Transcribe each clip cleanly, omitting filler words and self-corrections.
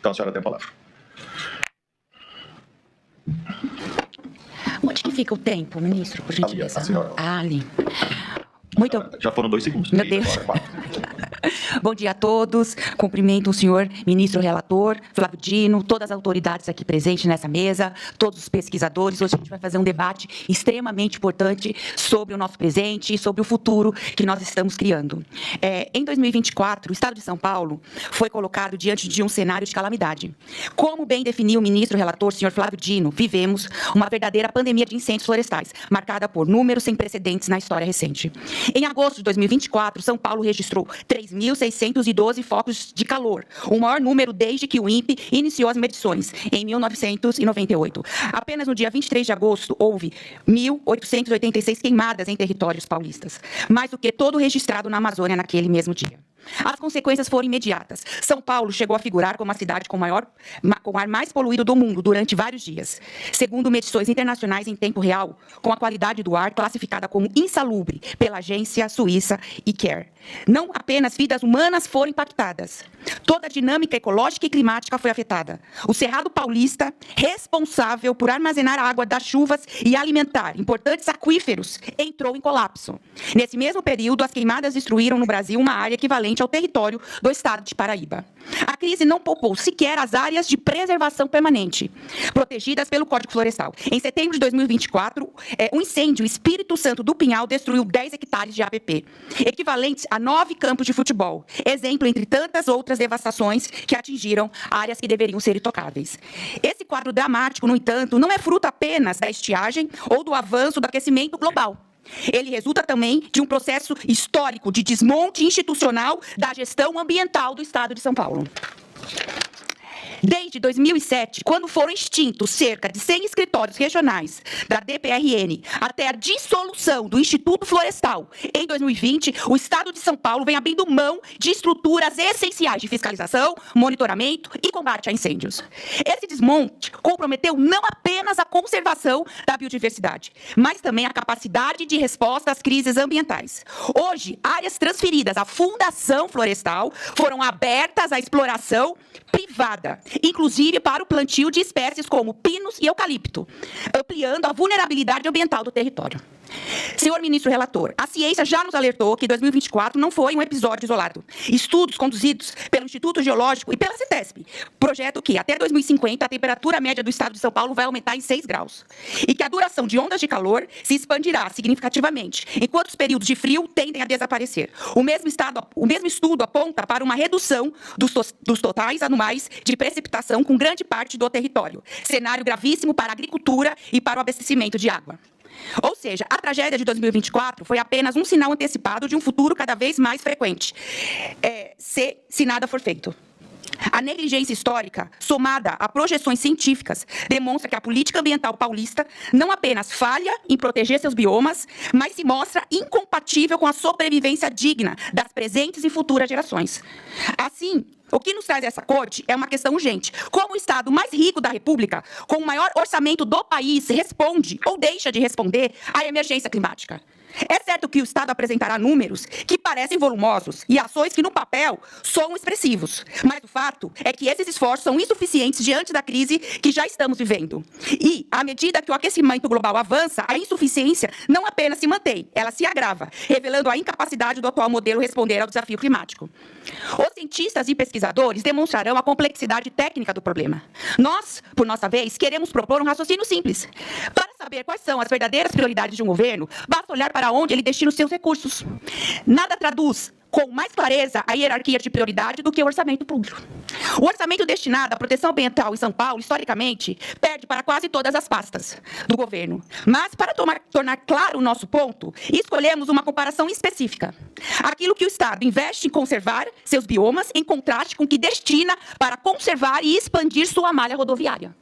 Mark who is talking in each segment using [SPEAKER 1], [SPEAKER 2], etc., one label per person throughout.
[SPEAKER 1] Então, a senhora tem a palavra.
[SPEAKER 2] Onde que fica o tempo, ministro, por gentileza?
[SPEAKER 1] Ali, a senhora.
[SPEAKER 2] Ali. Muito...
[SPEAKER 1] Já foram 2 segundos.
[SPEAKER 2] Meu Deus.
[SPEAKER 1] Agora, 4.
[SPEAKER 2] Bom dia a todos. Cumprimento o senhor ministro relator, Flávio Dino, todas as autoridades aqui presentes nessa mesa, todos os pesquisadores. Hoje a gente vai fazer um debate extremamente importante sobre o nosso presente e sobre o futuro que nós estamos criando. Em 2024, o Estado de São Paulo foi colocado diante de um cenário de calamidade. Como bem definiu o ministro relator, senhor Flávio Dino, vivemos uma verdadeira pandemia de incêndios florestais, marcada por números sem precedentes na história recente. Em agosto de 2024, São Paulo registrou 3.612 focos de calor, o maior número desde que o INPE iniciou as medições, em 1998. Apenas no dia 23 de agosto, houve 1.886 queimadas em territórios paulistas, mais do que todo registrado na Amazônia naquele mesmo dia. As consequências foram imediatas. São Paulo chegou a figurar como a cidade com o ar mais poluído do mundo durante vários dias. Segundo medições internacionais em tempo real, com a qualidade do ar classificada como insalubre pela agência suíça ICARE. Não apenas vidas humanas foram impactadas. Toda a dinâmica ecológica e climática foi afetada. O Cerrado Paulista, responsável por armazenar a água das chuvas e alimentar importantes aquíferos, entrou em colapso. Nesse mesmo período, as queimadas destruíram no Brasil uma área equivalente ao território do estado de Paraíba. A crise não poupou sequer as áreas de preservação permanente, protegidas pelo Código Florestal. Em setembro de 2024, um incêndio Espírito Santo do Pinhal destruiu 10 hectares de APP, equivalentes a 9 campos de futebol. Exemplo entre tantas outras devastações que atingiram áreas que deveriam ser intocáveis. Esse quadro dramático, no entanto, não é fruto apenas da estiagem ou do avanço do aquecimento global. Ele resulta também de um processo histórico de desmonte institucional da gestão ambiental do Estado de São Paulo. Desde 2007, quando foram extintos cerca de 100 escritórios regionais da DPRN, até a dissolução do Instituto Florestal, em 2020, o Estado de São Paulo vem abrindo mão de estruturas essenciais de fiscalização, monitoramento e combate a incêndios. Esse desmonte comprometeu não apenas a conservação da biodiversidade, mas também a capacidade de resposta às crises ambientais. Hoje, áreas transferidas à Fundação Florestal foram abertas à exploração privada, inclusive para o plantio de espécies como pinos e eucalipto, ampliando a vulnerabilidade ambiental do território. Senhor ministro relator, a ciência já nos alertou que 2024 não foi um episódio isolado. Estudos conduzidos pelo Instituto Geológico e pela CETESP projetam que, até 2050, a temperatura média do estado de São Paulo vai aumentar em 6 graus. E que a duração de ondas de calor se expandirá significativamente, enquanto os períodos de frio tendem a desaparecer. O mesmo estudo aponta para uma redução dos totais anuais de precipitação com grande parte do território. Cenário gravíssimo para a agricultura e para o abastecimento de água. Ou seja, a tragédia de 2024 foi apenas um sinal antecipado de um futuro cada vez mais frequente, se nada for feito. A negligência histórica, somada a projeções científicas, demonstra que a política ambiental paulista não apenas falha em proteger seus biomas, mas se mostra incompatível com a sobrevivência digna das presentes e futuras gerações. Assim, o que nos traz essa corte é uma questão urgente. Como o Estado mais rico da República, com o maior orçamento do país, responde ou deixa de responder à emergência climática? É certo que o Estado apresentará números que parecem volumosos e ações que, no papel, são expressivos. Mas o fato é que esses esforços são insuficientes diante da crise que já estamos vivendo. E, à medida que o aquecimento global avança, a insuficiência não apenas se mantém, ela se agrava, revelando a incapacidade do atual modelo responder ao desafio climático. Os cientistas e pesquisadores demonstrarão a complexidade técnica do problema. Nós, por nossa vez, queremos propor um raciocínio simples. Para saber quais são as verdadeiras prioridades de um governo, basta olhar para onde ele destina os seus recursos. Nada traduz com mais clareza a hierarquia de prioridade do que o orçamento público. O orçamento destinado à proteção ambiental em São Paulo, historicamente, perde para quase todas as pastas do governo. Mas, para tornar claro o nosso ponto, escolhemos uma comparação específica. Aquilo que o Estado investe em conservar seus biomas, em contraste com o que destina para conservar e expandir sua malha rodoviária.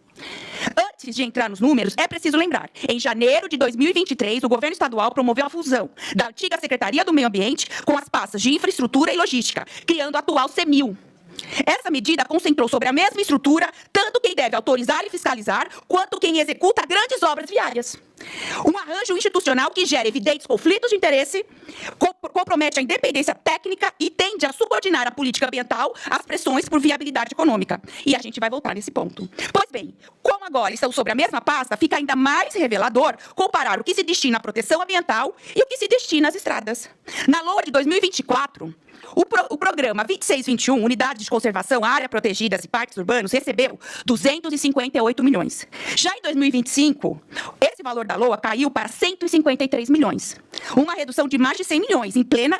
[SPEAKER 2] Antes de entrar nos números, é preciso lembrar, em janeiro de 2023, o governo estadual promoveu a fusão da antiga Secretaria do Meio Ambiente com as pastas de Infraestrutura e Logística, criando a atual CEMIL. Essa medida concentrou sobre a mesma estrutura tanto quem deve autorizar e fiscalizar, quanto quem executa grandes obras viárias. Um arranjo institucional que gera evidentes conflitos de interesse, compromete a independência técnica e tende a subordinar a política ambiental às pressões por viabilidade econômica. E a gente vai voltar nesse ponto. Pois bem, como agora estão sobre a mesma pasta, fica ainda mais revelador comparar o que se destina à proteção ambiental e o que se destina às estradas. Na LOA de 2024, o programa 2621, Unidades de Conservação, Áreas Protegidas e Parques Urbanos, recebeu 258 milhões. Já em 2025, esse valor da LOA caiu para 153 milhões. Uma redução de mais de 100 milhões, em plena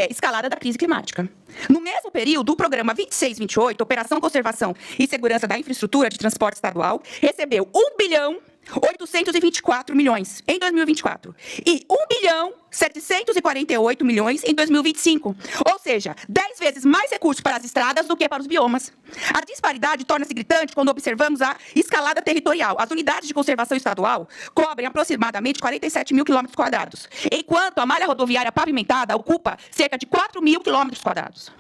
[SPEAKER 2] escalada da crise climática. No mesmo período, o programa 2628, Operação, Conservação e Segurança da Infraestrutura de Transporte Estadual, recebeu 1 bilhão 824 milhões em 2024 e 1 bilhão 748 milhões em 2025, ou seja, 10 vezes mais recursos para as estradas do que para os biomas. A disparidade torna-se gritante quando observamos a escalada territorial. As unidades de conservação estadual cobrem aproximadamente 47 mil quilômetros quadrados, enquanto a malha rodoviária pavimentada ocupa cerca de 4 mil quilômetros quadrados.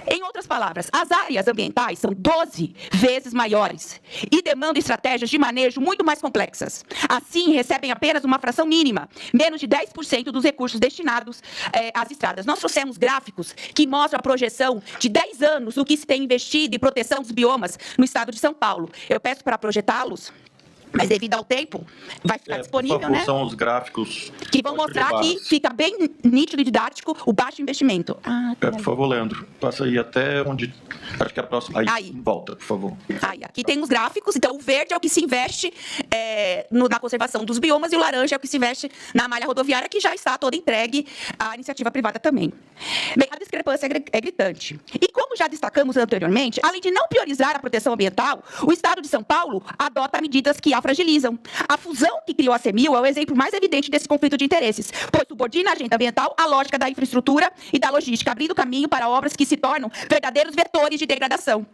[SPEAKER 2] Em outras palavras, as áreas ambientais são 12 vezes maiores e demandam estratégias de manejo muito mais complexas. Assim, recebem apenas uma fração mínima, menos de 10% dos recursos destinados às estradas. Nós trouxemos gráficos que mostram a projeção de 10 anos do que se tem investido em proteção dos biomas no estado de São Paulo. Eu peço para projetá-los, mas devido ao tempo, vai ficar disponível,
[SPEAKER 1] por favor,
[SPEAKER 2] né?
[SPEAKER 1] São os gráficos
[SPEAKER 2] que vão mostrar que fica bem nítido e didático o baixo investimento.
[SPEAKER 1] por favor, Leandro, passa aí até onde... Acho que é a próxima. Aí. Volta, por favor.
[SPEAKER 2] Aqui tem os gráficos. Então, o verde é o que se investe na conservação dos biomas e o laranja é o que se investe na malha rodoviária, que já está toda entregue à iniciativa privada também. Bem, a discrepância é gritante. E como já destacamos anteriormente, além de não priorizar a proteção ambiental, o Estado de São Paulo adota medidas que a fragilizam. A fusão que criou a CEMIL é o exemplo mais evidente desse conflito de interesses, pois subordina a agenda ambiental à lógica da infraestrutura e da logística, abrindo caminho para obras que se tornam verdadeiros vetores de degradação.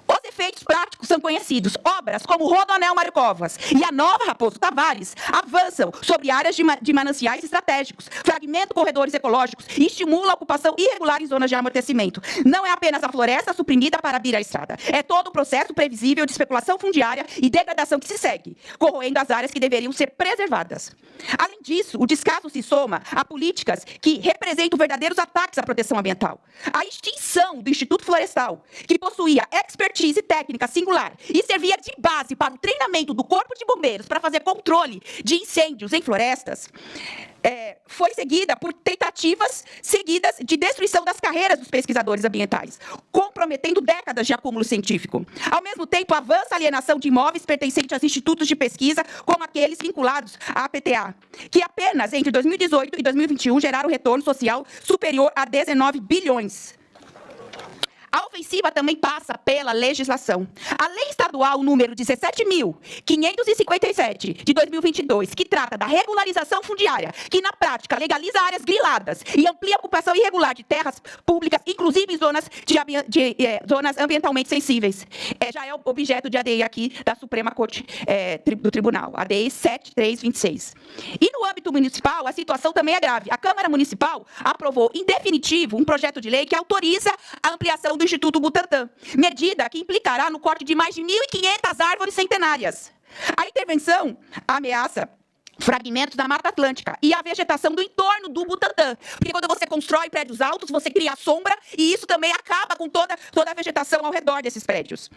[SPEAKER 2] Os efeitos práticos são conhecidos. Obras como o Rodoanel Mário Covas e a Nova Raposo Tavares avançam sobre áreas de mananciais estratégicos, fragmentam corredores ecológicos e estimulam a ocupação irregular em zonas de amortecimento. Não é apenas a floresta suprimida para abrir a estrada. É todo o processo previsível de especulação fundiária e degradação que se segue, corroendo as áreas que deveriam ser preservadas. Além disso, o descaso se soma a políticas que representam verdadeiros ataques à proteção ambiental. A extinção do Instituto Florestal, que possuía expertise técnica singular e servia de base para o treinamento do Corpo de Bombeiros para fazer controle de incêndios em florestas, foi seguida por tentativas seguidas de destruição das carreiras dos pesquisadores ambientais, comprometendo décadas de acúmulo científico. Ao mesmo tempo, avança a alienação de imóveis pertencentes aos institutos de pesquisa, como aqueles vinculados à PTA, que apenas entre 2018 e 2021 geraram retorno social superior a 19 bilhões. A ofensiva também passa pela legislação. A Lei Estadual número 17.557, de 2022, que trata da regularização fundiária, que na prática legaliza áreas griladas e amplia a ocupação irregular de terras públicas, inclusive em zonas, zonas ambientalmente sensíveis. Já é objeto de ADI aqui da Suprema Corte do Tribunal, ADI 7326. E no âmbito municipal, a situação também é grave. A Câmara Municipal aprovou, em definitivo, um projeto de lei que autoriza a ampliação do Instituto Butantan, medida que implicará no corte de mais de 1.500 árvores centenárias. A intervenção ameaça fragmentos da Mata Atlântica e a vegetação do entorno do Butantan. Porque quando você constrói prédios altos, você cria sombra e isso também acaba com toda a vegetação ao redor desses prédios.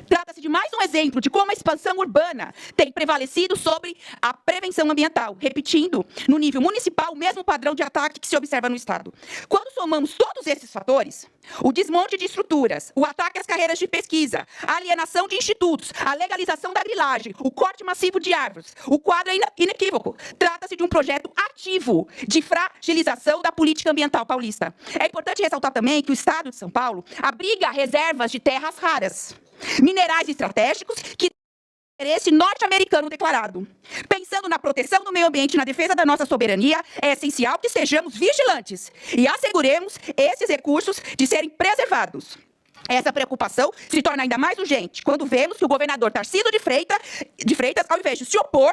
[SPEAKER 2] Trata-se de mais um exemplo de como a expansão urbana tem prevalecido sobre a prevenção ambiental, repetindo, no nível municipal, o mesmo padrão de ataque que se observa no Estado. Quando somamos todos esses fatores, o desmonte de estruturas, o ataque às carreiras de pesquisa, a alienação de institutos, a legalização da grilagem, o corte massivo de árvores, o quadro é inequívoco. Trata-se de um projeto ativo de fragilização da política ambiental paulista. É importante ressaltar também que o Estado de São Paulo abriga reservas de terras raras, minerais estratégicos que interesse norte-americano declarado. Pensando na proteção do meio ambiente e na defesa da nossa soberania, é essencial que sejamos vigilantes e asseguremos esses recursos de serem preservados. Essa preocupação se torna ainda mais urgente quando vemos que o governador Tarcísio de Freitas, ao invés de se opor,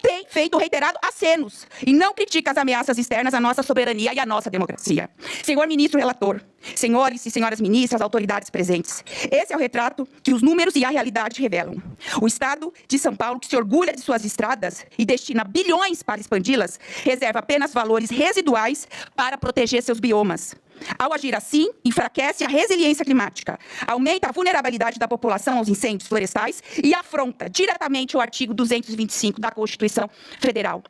[SPEAKER 2] tem feito reiterado acenos e não critica as ameaças externas à nossa soberania e à nossa democracia. Senhor ministro relator, senhores e senhoras ministras, autoridades presentes, esse é o retrato que os números e a realidade revelam. O Estado de São Paulo, que se orgulha de suas estradas e destina bilhões para expandi-las, reserva apenas valores residuais para proteger seus biomas. Ao agir assim, enfraquece a resiliência climática, aumenta a vulnerabilidade da população aos incêndios florestais e afronta diretamente o artigo 225 da Constituição Federal.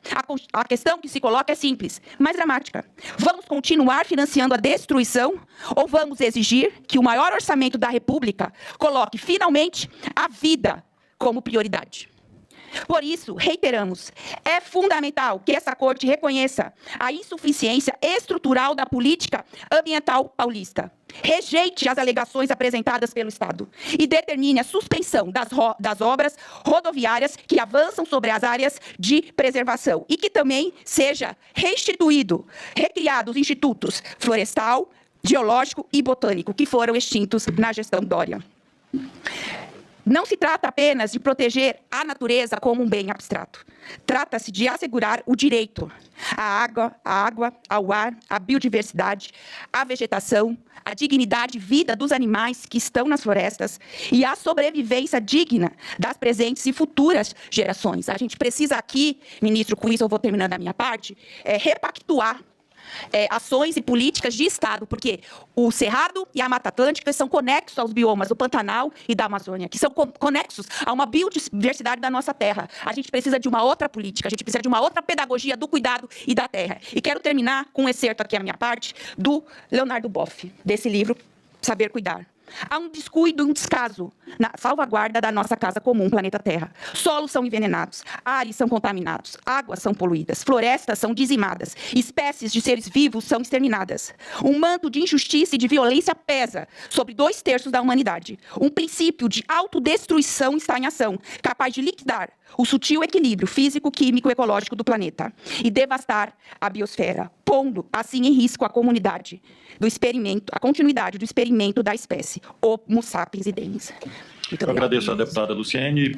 [SPEAKER 2] A questão que se coloca é simples, mas dramática. Vamos continuar financiando a destruição ou vamos exigir que o maior orçamento da República coloque finalmente a vida como prioridade? Por isso, reiteramos, é fundamental que essa Corte reconheça a insuficiência estrutural da política ambiental paulista, rejeite as alegações apresentadas pelo Estado e determine a suspensão das obras rodoviárias que avançam sobre as áreas de preservação e que também seja recriado os institutos florestal, geológico e botânico, que foram extintos na gestão Dória. Não se trata apenas de proteger a natureza como um bem abstrato. Trata-se de assegurar o direito à água, ao ar, à biodiversidade, à vegetação, à dignidade e vida dos animais que estão nas florestas e à sobrevivência digna das presentes e futuras gerações. A gente precisa aqui, ministro, com isso eu vou terminando a minha parte, repactuar ações e políticas de Estado, porque o Cerrado e a Mata Atlântica são conexos aos biomas do Pantanal e da Amazônia, que são conexos a uma biodiversidade da nossa terra. A gente precisa de uma outra política, a gente precisa de uma outra pedagogia do cuidado e da terra. E quero terminar com um excerto aqui, a minha parte, do Leonardo Boff, desse livro, Saber Cuidar. Há um descuido e um descaso na salvaguarda da nossa casa comum, planeta Terra. Solos são envenenados, ares são contaminados, águas são poluídas, florestas são dizimadas, espécies de seres vivos são exterminadas. Um manto de injustiça e de violência pesa sobre 2/3 da humanidade. Um princípio de autodestruição está em ação, capaz de liquidar o sutil equilíbrio físico, químico e ecológico do planeta e devastar a biosfera, pondo assim em risco a comunidade do experimento, a continuidade do experimento da espécie Homo sapiens idem.
[SPEAKER 1] Eu agradeço à deputada Luciene.